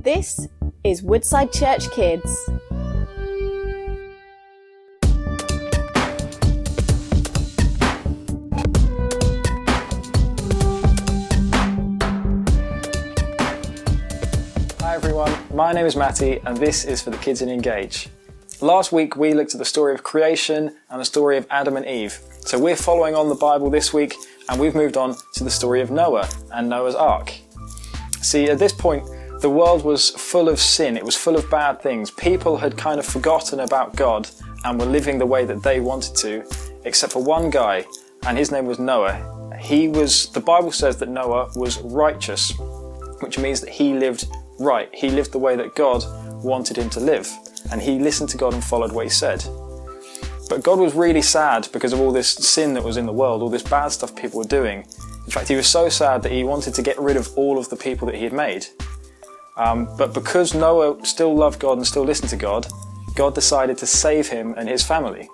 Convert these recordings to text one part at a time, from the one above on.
This is Woodside Church Kids. Hi everyone, my name is Matty and this is for the Kids in Engage. Last week we looked at the story of creation and the story of Adam and Eve. So we're following on the Bible this week and we've moved on to the story of Noah and Noah's Ark. See, at this point the world was full of sin, it was full of bad things. People had kind of forgotten about God and were living the way that they wanted to, except for one guy, and his name was Noah. The Bible says that Noah was righteous, which means that he lived right. He lived the way that God wanted him to live, and he listened to God and followed what he said. But God was really sad because of all this sin that was in the world, all this bad stuff people were doing. In fact, he was so sad that he wanted to get rid of all of the people that he had made. But because Noah still loved God and still listened to God, God decided to save him and his family.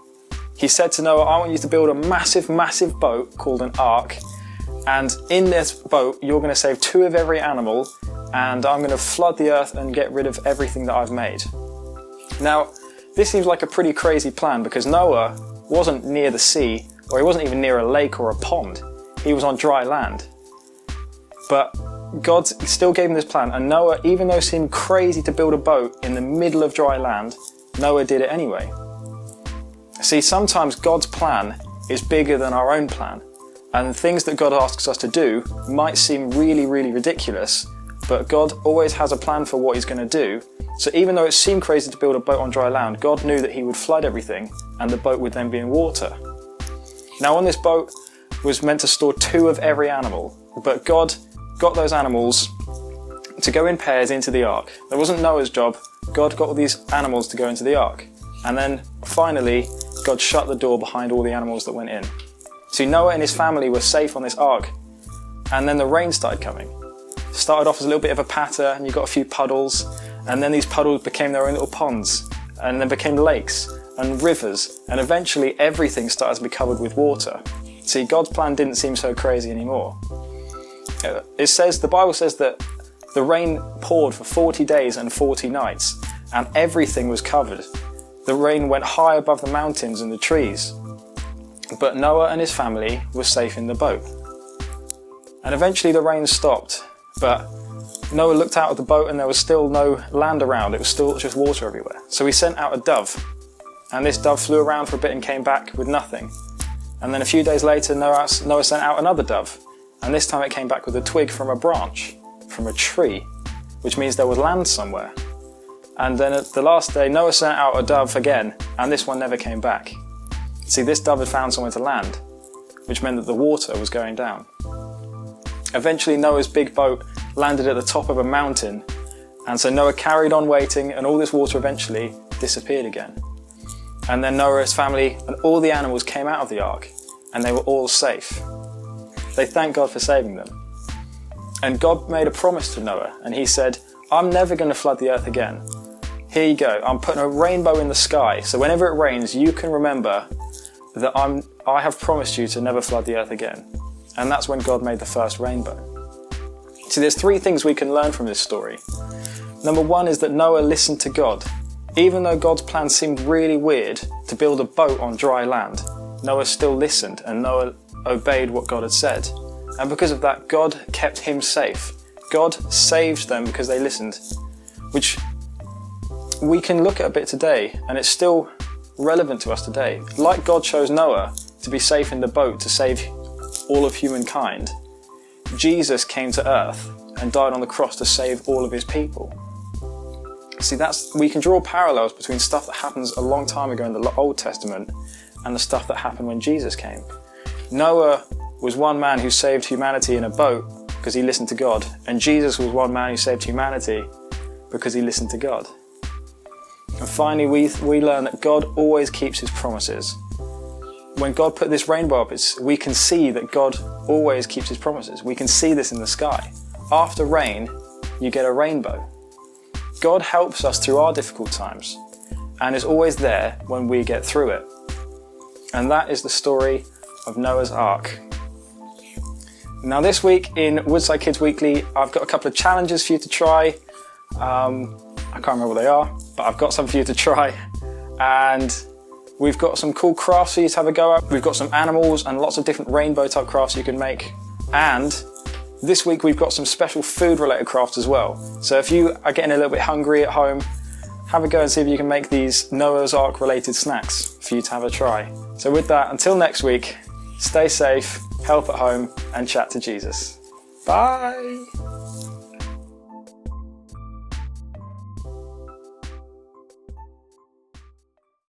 He said to Noah, I want you to build a massive, massive boat called an ark, and in this boat you're going to save 2 of every animal, and I'm going to flood the earth and get rid of everything that I've made. Now, this seems like a pretty crazy plan because Noah wasn't near the sea, or he wasn't even near a lake or a pond. He was on dry land. But God still gave him this plan, and Noah, even though it seemed crazy to build a boat in the middle of dry land, Noah did it anyway. See, sometimes God's plan is bigger than our own plan, and things that God asks us to do might seem really, really ridiculous, but God always has a plan for what he's going to do. So even though it seemed crazy to build a boat on dry land, God knew that he would flood everything, and the boat would then be in water. Now on this boat was meant to store 2 of every animal, but God got those animals to go in pairs into the ark. That wasn't Noah's job. God got all these animals to go into the ark. And then finally, God shut the door behind all the animals that went in. See, Noah and his family were safe on this ark. And then the rain started coming. Started off as a little bit of a patter, and you got a few puddles. And then these puddles became their own little ponds. And then became lakes and rivers. And eventually everything started to be covered with water. See, God's plan didn't seem so crazy anymore. The Bible says that the rain poured for 40 days and 40 nights, and everything was covered. The rain went high above the mountains and the trees. But Noah and his family were safe in the boat. And eventually the rain stopped, but Noah looked out of the boat and there was still no land around, it was still just water everywhere. So he sent out a dove, and this dove flew around for a bit and came back with nothing. And then a few days later Noah sent out another dove, and this time it came back with a twig from a branch, from a tree, which means there was land somewhere. And then at the last day, Noah sent out a dove again, and this one never came back. See, this dove had found somewhere to land, which meant that the water was going down. Eventually Noah's big boat landed at the top of a mountain, and so Noah carried on waiting, and all this water eventually disappeared again. And then Noah's family and all the animals came out of the ark, and they were all safe. They thanked God for saving them. And God made a promise to Noah, and he said, I'm never going to flood the earth again. Here you go, I'm putting a rainbow in the sky, so whenever it rains, you can remember that I have promised you to never flood the earth again. And that's when God made the first rainbow. See, there's 3 things we can learn from this story. Number 1 is that Noah listened to God. Even though God's plan seemed really weird to build a boat on dry land, Noah still listened, and Noah obeyed what God had said. And because of that, God kept him safe. God saved them because they listened, which we can look at a bit today, and it's still relevant to us today. Like God chose Noah to be safe in the boat to save all of humankind, Jesus came to earth and died on the cross to save all of his people. See, we can draw parallels between stuff that happens a long time ago in the Old Testament and the stuff that happened when Jesus came. Noah was one man who saved humanity in a boat because he listened to God, and Jesus was one man who saved humanity because he listened to God. And finally, we learn that God always keeps his promises. When God put this rainbow up, we can see that God always keeps his promises. We can see this in the sky. After rain, you get a rainbow. God helps us through our difficult times and is always there when we get through it. And that is the story of Noah's Ark. Now this week in Woodside Kids Weekly, I've got a couple of challenges for you to try. I can't remember what they are, but I've got some for you to try. And we've got some cool crafts for you to have a go at. We've got some animals and lots of different rainbow type crafts you can make. And this week we've got some special food related crafts as well. So if you are getting a little bit hungry at home, have a go and see if you can make these Noah's Ark related snacks for you to have a try. So with that, until next week, stay safe, help at home, and chat to Jesus. Bye.